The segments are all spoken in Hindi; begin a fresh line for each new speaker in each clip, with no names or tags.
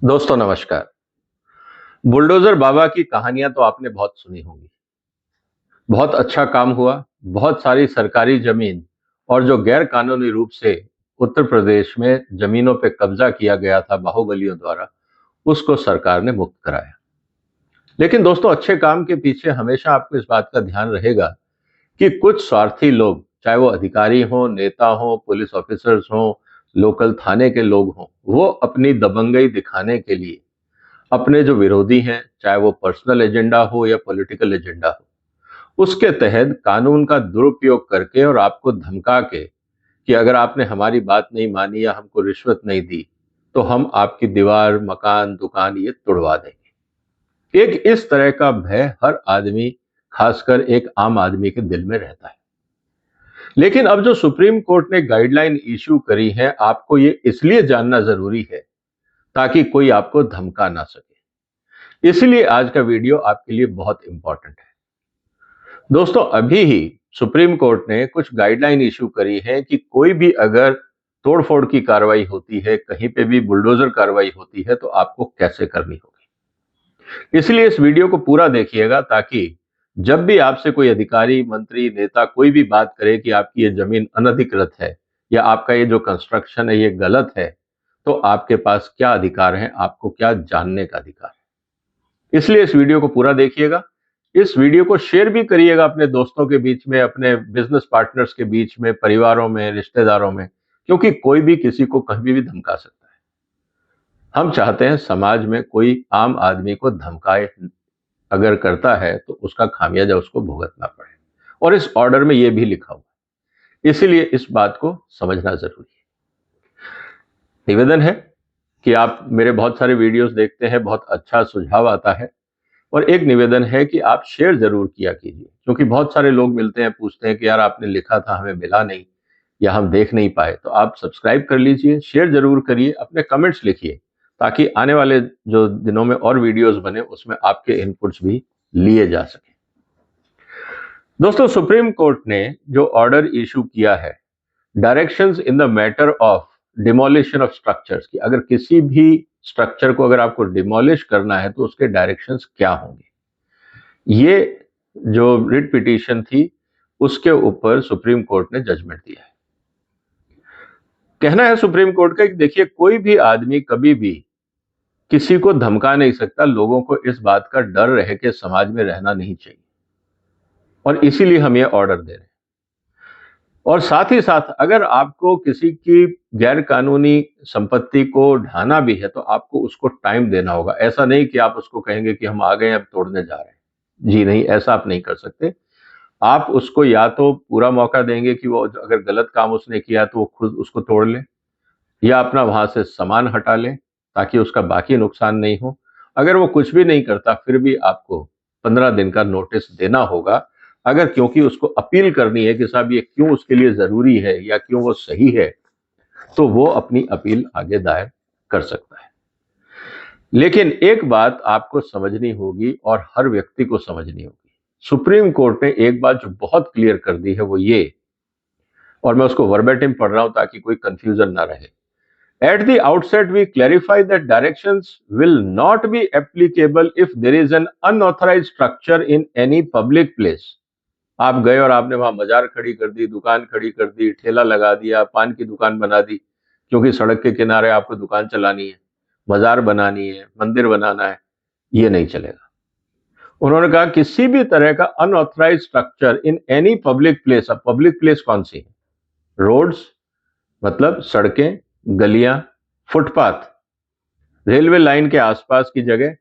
दोस्तों नमस्कार। बुलडोजर बाबा की कहानियां तो आपने बहुत सुनी होंगी। बहुत अच्छा काम हुआ, बहुत सारी सरकारी जमीन और जो गैर कानूनी रूप से उत्तर प्रदेश में जमीनों पे कब्जा किया गया था बाहुबलियों द्वारा, उसको सरकार ने मुक्त कराया। लेकिन दोस्तों अच्छे काम के पीछे हमेशा आपको इस बात का ध्यान रहेगा कि कुछ स्वार्थी लोग, चाहे वो अधिकारी हों, नेता हों, पुलिस ऑफिसर्स हों, लोकल थाने के लोग हों, वो अपनी दबंगई दिखाने के लिए अपने जो विरोधी हैं, चाहे वो पर्सनल एजेंडा हो या पॉलिटिकल एजेंडा हो, उसके तहत कानून का दुरुपयोग करके और आपको धमका के कि अगर आपने हमारी बात नहीं मानी या हमको रिश्वत नहीं दी, तो हम आपकी दीवार, मकान, दुकान ये तुड़वा देंगे। एक इस तरह का भय हर आदमी, खासकर एक आम आदमी के दिल में रहता है। लेकिन अब जो सुप्रीम कोर्ट ने गाइडलाइन इश्यू करी है, आपको ये इसलिए जानना जरूरी है ताकि कोई आपको धमका ना सके। इसलिए आज का वीडियो आपके लिए बहुत इंपॉर्टेंट है। दोस्तों अभी ही सुप्रीम कोर्ट ने कुछ गाइडलाइन इशू करी है कि कोई भी अगर तोड़फोड़ की कार्रवाई होती है, कहीं पे भी बुलडोजर कार्रवाई होती है, तो आपको कैसे करनी होगी। इसलिए इस वीडियो को पूरा देखिएगा ताकि जब भी आपसे कोई अधिकारी, मंत्री, नेता कोई भी बात करे कि आपकी ये जमीन अनधिकृत है या आपका ये जो कंस्ट्रक्शन है ये गलत है, तो आपके पास क्या अधिकार है, आपको क्या जानने का अधिकार है। इसलिए इस वीडियो को पूरा देखिएगा। इस वीडियो को शेयर भी करिएगा अपने दोस्तों के बीच में, अपने बिजनेस पार्टनर्स के बीच में, परिवारों में, रिश्तेदारों में, क्योंकि कोई भी किसी को कभी भी धमका सकता है। हम चाहते हैं समाज में कोई आम आदमी को धमकाए अगर करता है तो उसका खामियाजा उसको भुगतना पड़े, और इस ऑर्डर में यह भी लिखा हुआ है। इसीलिए इस बात को समझना जरूरी है। निवेदन है कि आप मेरे बहुत सारे वीडियोस देखते हैं, बहुत अच्छा सुझाव आता है, और एक निवेदन है कि आप शेयर जरूर किया कीजिए, क्योंकि बहुत सारे लोग मिलते हैं, पूछते हैं कि यार आपने लिखा था हमें मिला नहीं या हम देख नहीं पाए। तो आप सब्सक्राइब कर लीजिए, शेयर जरूर करिए, अपने कमेंट्स लिखिए, ताकि आने वाले जो दिनों में और वीडियोस बने उसमें आपके इनपुट्स भी लिए जा सके। दोस्तों सुप्रीम कोर्ट ने जो ऑर्डर इशू किया है, directions in the matter of demolition of structures की, अगर किसी भी स्ट्रक्चर को अगर आपको डिमोलिश करना है तो उसके डायरेक्शंस क्या होंगे, ये जो रिट पिटीशन थी उसके ऊपर सुप्रीम कोर्ट ने जजमेंट दिया है। कहना है सुप्रीम कोर्ट का कि देखिए, कोई भी आदमी कभी भी किसी को धमका नहीं सकता। लोगों को इस बात का डर रहे कि समाज में रहना नहीं चाहिए, और इसीलिए हम ये ऑर्डर दे रहे हैं। और साथ ही साथ अगर आपको किसी की गैर कानूनी संपत्ति को ढाना भी है तो आपको उसको टाइम देना होगा। ऐसा नहीं कि आप उसको कहेंगे कि हम आ गए अब तोड़ने जा रहे हैं। जी नहीं, ऐसा आप नहीं कर सकते। आप उसको या तो पूरा मौका देंगे कि वो अगर गलत काम उसने किया तो वो खुद उसको तोड़ ले, या अपना वहां से सामान हटा ले ताकि उसका बाकी नुकसान नहीं हो। अगर वो कुछ भी नहीं करता फिर भी आपको 15 दिन का नोटिस देना होगा। अगर क्योंकि उसको अपील करनी है कि साहब ये क्यों उसके लिए जरूरी है या क्यों वो सही है, तो वो अपनी अपील आगे दायर कर सकता है। लेकिन एक बात आपको समझनी होगी और हर व्यक्ति को समझनी होगी। सुप्रीम कोर्ट ने एक बात जो बहुत क्लियर कर दी है वो ये, और मैं उसको वर्बेटिम पढ़ रहा हूं ताकि कोई कंफ्यूजन ना रहे। At the outset, we clarify that directions will not be applicable if there is an unauthorized structure in any public place. आप गए और आपने वहां मजार खड़ी कर दी, दुकान खड़ी कर दी, ठेला लगा दिया, पान की दुकान बना दी, क्योंकि सड़क के किनारे आपको दुकान चलानी है, मजार बनानी है, मंदिर बनाना है, ये नहीं चलेगा। उन्होंने कहा किसी भी तरह का unauthorised structure in any public place. अब पब्लिक प्लेस कौन सी है? रोड्स मतलब सड़कें, गलियां, फुटपाथ, रेलवे लाइन के आसपास की जगह,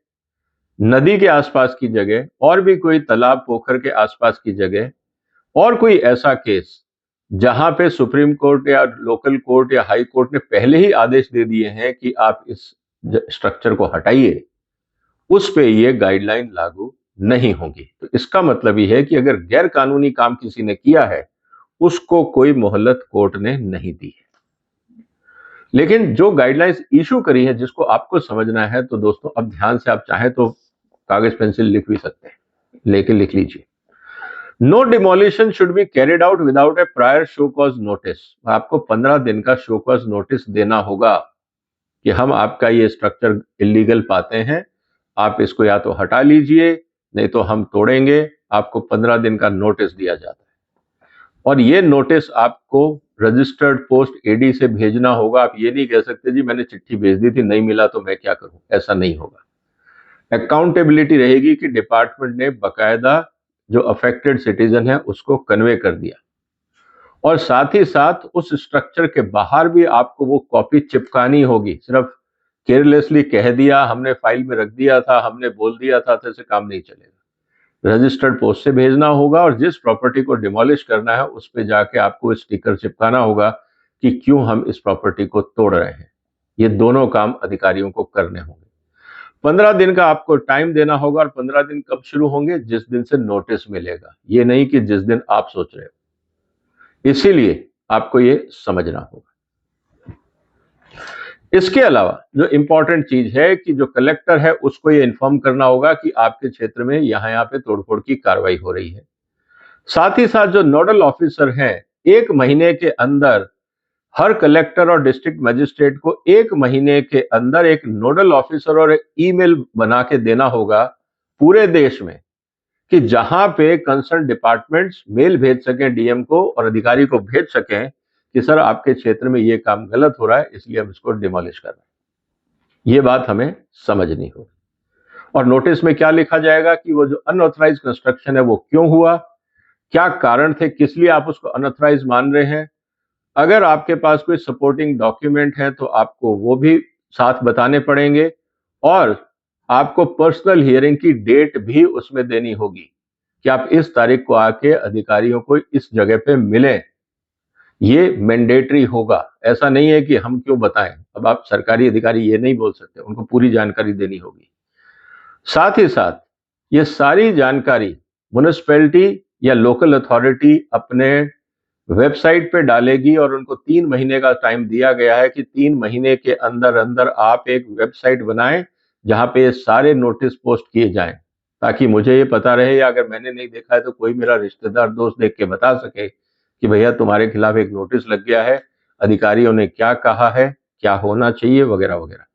नदी के आसपास की जगह, और भी कोई तालाब पोखर के आसपास की जगह, और कोई ऐसा केस जहां पे सुप्रीम कोर्ट या लोकल कोर्ट या हाई कोर्ट ने पहले ही आदेश दे दिए हैं कि आप इस स्ट्रक्चर को हटाइए, उस पे ये गाइडलाइन लागू नहीं होगी। तो इसका मतलब ये है कि अगर गैर कानूनी काम किसी ने किया है उसको कोई मोहलत कोर्ट ने नहीं दी है। लेकिन जो गाइडलाइंस इशू करी है जिसको आपको समझना है, तो दोस्तों अब ध्यान से आप चाहे तो कागज पेंसिल लिख भी सकते हैं, लेके लिख लीजिए। No demolition should be carried out without a prior show cause notice. आपको 15 दिन का शो कॉज नोटिस देना होगा। कि हम आपका ये स्ट्रक्चर इलीगल पाते हैं, आप इसको या तो हटा लीजिए, नहीं तो हम तोड़ेंगे। आपको 15 दिन का नोटिस दिया जाता है और ये नोटिस आपको रजिस्टर्ड पोस्ट एडी से भेजना होगा। आप ये नहीं कह सकते जी मैंने चिट्ठी भेज दी थी, नहीं मिला तो मैं क्या करूं, ऐसा नहीं होगा। अकाउंटेबिलिटी रहेगी कि डिपार्टमेंट ने बकायदा जो अफेक्टेड सिटीजन है उसको कन्वे कर दिया, और साथ ही साथ उस स्ट्रक्चर के बाहर भी आपको वो कॉपी चिपकानी होगी। सिर्फ केयरलेसली कह दिया, हमने फाइल में रख दिया था, हमने बोल दिया था, तो ऐसे काम नहीं चलेगा। रजिस्टर्ड पोस्ट से भेजना होगा और जिस प्रॉपर्टी को डिमोलिश करना है उस पे जाके आपको स्टिकर चिपकाना होगा कि क्यों हम इस प्रॉपर्टी को तोड़ रहे हैं। ये दोनों काम अधिकारियों को करने होंगे। 15 दिन का आपको टाइम देना होगा, और 15 दिन कब शुरू होंगे, जिस दिन से नोटिस मिलेगा, ये नहीं कि जिस दिन आप सोच रहे हो। इसीलिए आपको ये समझना होगा। इसके अलावा जो इंपॉर्टेंट चीज है कि जो कलेक्टर है उसको ये इन्फॉर्म करना होगा कि आपके क्षेत्र में यहां पे तोड़फोड़ की कार्रवाई हो रही है। साथ ही साथ जो नोडल ऑफिसर हैं, 1 महीने के अंदर हर कलेक्टर और डिस्ट्रिक्ट मजिस्ट्रेट को 1 महीने के अंदर एक नोडल ऑफिसर और एक ईमेल बना के देना होगा पूरे देश में, कि जहां पे कंसर्न डिपार्टमेंट्स मेल भेज सकें डीएम को और अधिकारी को भेज सकें कि सर आपके क्षेत्र में ये काम गलत हो रहा है, इसलिए हम इसको डिमोलिश कर रहे हैं। ये बात हमें समझनी होगी। और नोटिस में क्या लिखा जाएगा कि वो जो अनऑथराइज कंस्ट्रक्शन है वो क्यों हुआ, क्या कारण थे, किस लिए आप उसको अनऑथराइज मान रहे हैं। अगर आपके पास कोई सपोर्टिंग डॉक्यूमेंट है तो आपको वो भी साथ बताने पड़ेंगे, और आपको पर्सनल हियरिंग की डेट भी उसमें देनी होगी कि आप इस तारीख को आके अधिकारियों को इस जगह पे मिलें। ये मैंडेटरी होगा, ऐसा नहीं है कि हम क्यों बताएं। अब आप सरकारी अधिकारी ये नहीं बोल सकते, उनको पूरी जानकारी देनी होगी। साथ ही साथ ये सारी जानकारी म्युनिसिपैलिटी या लोकल अथॉरिटी अपने वेबसाइट पे डालेगी, और उनको 3 महीने का टाइम दिया गया है कि 3 महीने के अंदर अंदर आप एक वेबसाइट बनाएं जहां पे सारे नोटिस पोस्ट किए जाएं, ताकि मुझे ये पता रहे, या अगर मैंने नहीं देखा है तो कोई मेरा रिश्तेदार दोस्त देख के बता सके कि भैया तुम्हारे खिलाफ एक नोटिस लग गया है, अधिकारियों ने क्या कहा है, क्या होना चाहिए, वगैरह वगैरह।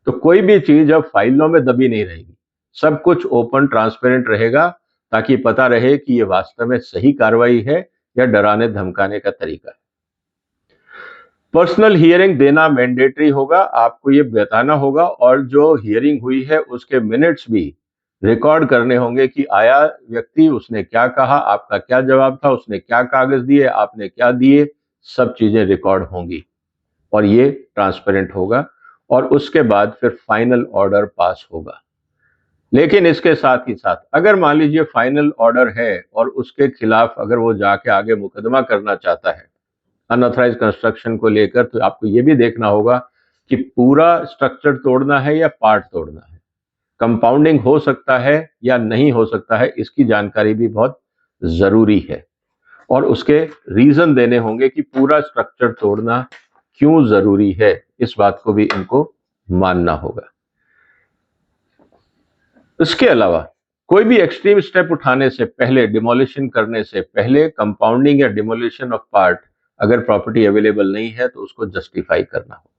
तो कोई भी चीज अब फाइलों में दबी नहीं रहेगी, सब कुछ ओपन ट्रांसपेरेंट रहेगा, ताकि पता रहे कि ये वास्तव में सही कार्रवाई है या डराने धमकाने का तरीका है। पर्सनल हियरिंग देना मैंडेटरी होगा, आपको ये बताना होगा, और जो हियरिंग हुई है उसके मिनट्स भी रिकॉर्ड करने होंगे कि आया व्यक्ति, उसने क्या कहा, आपका क्या जवाब था, उसने क्या कागज दिए, आपने क्या दिए, सब चीजें रिकॉर्ड होंगी और ये ट्रांसपेरेंट होगा, और उसके बाद फिर फाइनल ऑर्डर पास होगा। लेकिन इसके साथ ही साथ अगर मान लीजिए फाइनल ऑर्डर है और उसके खिलाफ अगर वो जाके आगे मुकदमा करना चाहता है अनऑथराइज कंस्ट्रक्शन को लेकर, तो आपको ये भी देखना होगा कि पूरा स्ट्रक्चर तोड़ना है या पार्ट तोड़ना है, कंपाउंडिंग हो सकता है या नहीं हो सकता है, इसकी जानकारी भी बहुत जरूरी है, और उसके रीजन देने होंगे कि पूरा स्ट्रक्चर तोड़ना क्यों जरूरी है, इस बात को भी इनको मानना होगा। इसके अलावा कोई भी एक्सट्रीम स्टेप उठाने से पहले, डिमोलिशन करने से पहले, कंपाउंडिंग या डिमोलिशन ऑफ पार्ट, अगर प्रॉपर्टी अवेलेबल नहीं है तो उसको जस्टिफाई करना होगा।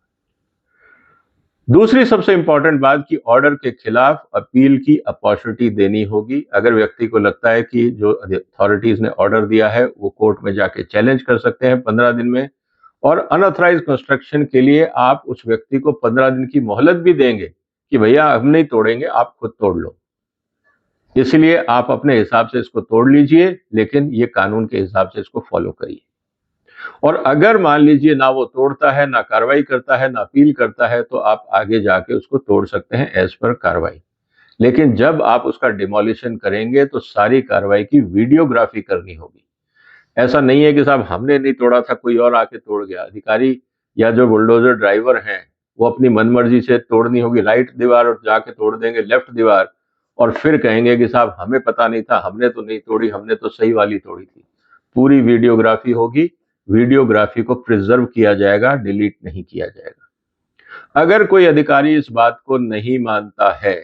दूसरी सबसे इंपॉर्टेंट बात कि ऑर्डर के खिलाफ अपील की अपॉर्चुनिटी देनी होगी। अगर व्यक्ति को लगता है कि जो अथॉरिटीज ने ऑर्डर दिया है वो कोर्ट में जाके चैलेंज कर सकते हैं 15 दिन में, और अनऑथराइज कंस्ट्रक्शन के लिए आप उस व्यक्ति को 15 दिन की मोहलत भी देंगे कि भैया हम नहीं तोड़ेंगे, आप खुद तोड़ लो, इसलिए आप अपने हिसाब से इसको तोड़ लीजिए, लेकिन ये कानून के हिसाब से इसको फॉलो करिए। और अगर मान लीजिए ना वो तोड़ता है, ना कार्रवाई करता है, ना अपील करता है, तो आप आगे जाके उसको तोड़ सकते हैं एज पर कार्रवाई। लेकिन जब आप उसका डिमोलिशन करेंगे तो सारी कार्रवाई की वीडियोग्राफी करनी होगी। ऐसा नहीं है कि साहब हमने नहीं तोड़ा था, कोई और आके तोड़ गया। अधिकारी या जो बुलडोजर ड्राइवर हैं वो अपनी मनमर्जी से तोड़नी होगी, राइट दीवार और जाके तोड़ देंगे लेफ्ट दीवार, और फिर कहेंगे कि साहब हमें पता नहीं था, हमने तो नहीं तोड़ी, हमने तो सही वाली तोड़ी थी। पूरी वीडियोग्राफी होगी, वीडियोग्राफी को प्रिजर्व किया जाएगा, डिलीट नहीं किया जाएगा। अगर कोई अधिकारी इस बात को नहीं मानता है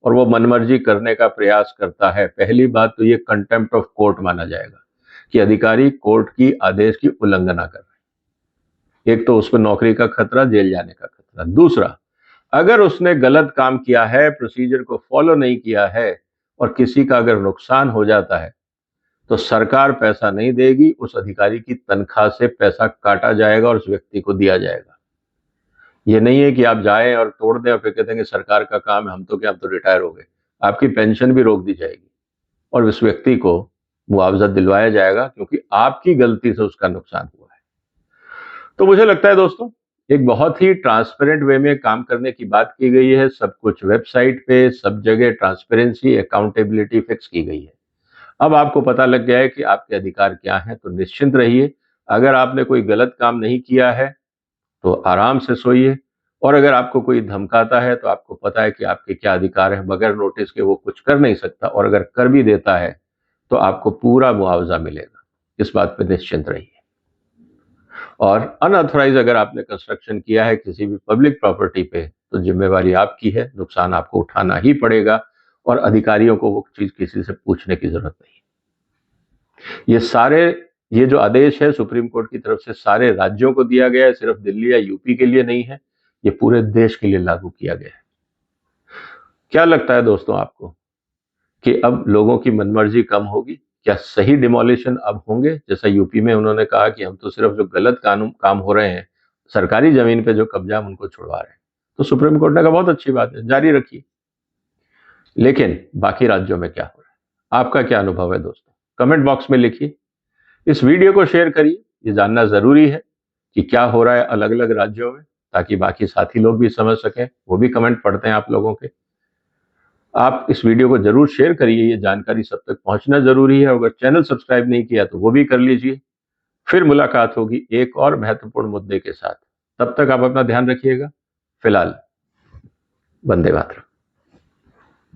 और वो मनमर्जी करने का प्रयास करता है, पहली बात तो ये कंटेम्प्ट ऑफ कोर्ट माना जाएगा कि अधिकारी कोर्ट की आदेश की उल्लंघना कर रहा है। एक तो उस पर नौकरी का खतरा, जेल जाने का खतरा। दूसरा, अगर उसने गलत काम किया है, प्रोसीजर को फॉलो नहीं किया है और किसी का अगर नुकसान हो जाता है तो सरकार पैसा नहीं देगी, उस अधिकारी की तनख्वाह से पैसा काटा जाएगा और उस व्यक्ति को दिया जाएगा। ये नहीं है कि आप जाएं और तोड़ दें और फिर कहते हैं कि सरकार का काम है, हम तो क्या, हम तो रिटायर हो गए। आपकी पेंशन भी रोक दी जाएगी और उस व्यक्ति को मुआवजा दिलवाया जाएगा क्योंकि आपकी गलती से उसका नुकसान हुआ है। तो मुझे लगता है दोस्तों, एक बहुत ही ट्रांसपेरेंट वे में काम करने की बात की गई है। सब कुछ वेबसाइट पे, सब जगह ट्रांसपेरेंसी, अकाउंटेबिलिटी फिक्स की गई है। अब आपको पता लग गया है कि आपके अधिकार क्या हैं, तो निश्चिंत रहिए। अगर आपने कोई गलत काम नहीं किया है तो आराम से सोइए, और अगर आपको कोई धमकाता है तो आपको पता है कि आपके क्या अधिकार हैं। बगैर नोटिस के वो कुछ कर नहीं सकता, और अगर कर भी देता है तो आपको पूरा मुआवजा मिलेगा। इस बात पर निश्चिंत रहिए। और अनऑथराइज अगर आपने कंस्ट्रक्शन किया है किसी भी पब्लिक प्रॉपर्टी पे, तो जिम्मेवारी आपकी है, नुकसान आपको उठाना ही पड़ेगा और अधिकारियों को वो चीज किसी से पूछने की जरूरत नहीं। ये जो आदेश है सुप्रीम कोर्ट की तरफ से सारे राज्यों को दिया गया है, सिर्फ दिल्ली या यूपी के लिए नहीं है, ये पूरे देश के लिए लागू किया गया है। क्या लगता है दोस्तों आपको कि अब लोगों की मनमर्जी कम होगी? क्या सही डिमोलिशन अब होंगे? जैसा यूपी में उन्होंने कहा कि हम तो सिर्फ जो गलत कानून काम हो रहे हैं, सरकारी जमीन पे जो कब्जा, हम उनको छुड़वा रहे हैं। तो सुप्रीम कोर्ट ने कहा बहुत अच्छी बात है, जारी रखिए। लेकिन बाकी राज्यों में क्या हो रहा है, आपका क्या अनुभव है दोस्तों? कमेंट बॉक्स में लिखिए। इस वीडियो को शेयर करिए, ये जानना जरूरी है कि क्या हो रहा है अलग अलग राज्यों में, ताकि बाकी साथी लोग भी समझ सकें। वो भी कमेंट पढ़ते हैं आप लोगों के। आप इस वीडियो को जरूर शेयर करिए, ये जानकारी सब तक पहुंचना जरूरी है। अगर चैनल सब्सक्राइब नहीं किया तो वो भी कर लीजिए। फिर मुलाकात होगी एक और महत्वपूर्ण मुद्दे के साथ। तब तक आप अपना ध्यान रखिएगा। फिलहाल वंदे मातरम।